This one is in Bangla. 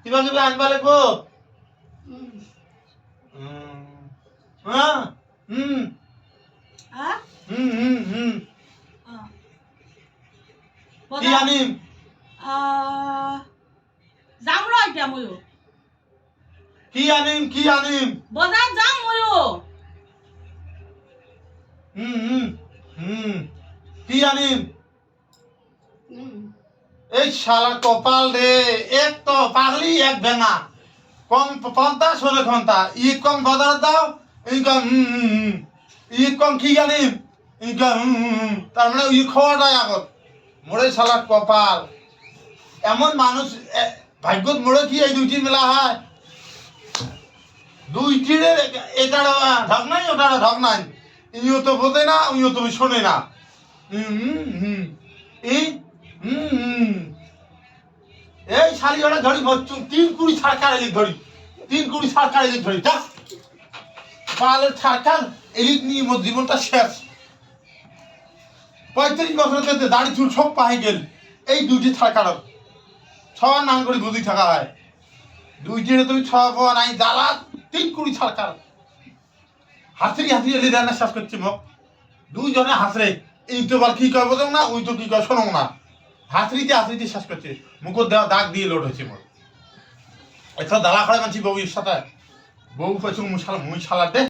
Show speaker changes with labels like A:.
A: কিবা কিবি আনবা লাগবো কি আনিম
B: যাম ৰ এতিয়া ময়ো
A: কি আনিম
B: বজাৰত যাম ময়ো
A: কি আনিম এই শালা কপাল রে এক তো পাগলি এক ভেঙা কম 50 হলে ঘন্টা ই কম বাজার দাও ইনকাম ই কম কি আনিম ইনকাম তার মানে ই খাওয়াটাই আগত মোরে শালা কপাল এমন মানুষ ভাগ্যত মোরে কি এই দুইটি মেলা হয় দুইটিরে এটার ঢক নাই ওটার ঢক নাই ইও তো বোঝে না ইও তো শোনে না এই শালি ওটা ধরি 3 কুড়ি সরকার এলিক ধরি 3 কুড়ি সরকার এলিক ধরি যা পালের সরকার এলিক নিয়ে মোর জীবনটা শেষ 35 বছর দাড়ি চুল সব পাই গেল এই দুইটি সরকার সবার নাম করে বুঝি থাকা হয় দুইটিরে তুমি ছয় নাই জ্বালা 3 কুড়ি সরকার হাসরি এলি রান্না শেষ করছি মোক দুইজনে হাসরে এই তো বল কি করবো না ওই তো কি কর শোনো না হাসরিতে শেষ করছে মুখ দেওয়া দাগ দিয়ে লোড হয়েছে মোর একটা দালা খড়ে মানছি বউয়ের সাথে বউ পেছন মুই শালা দে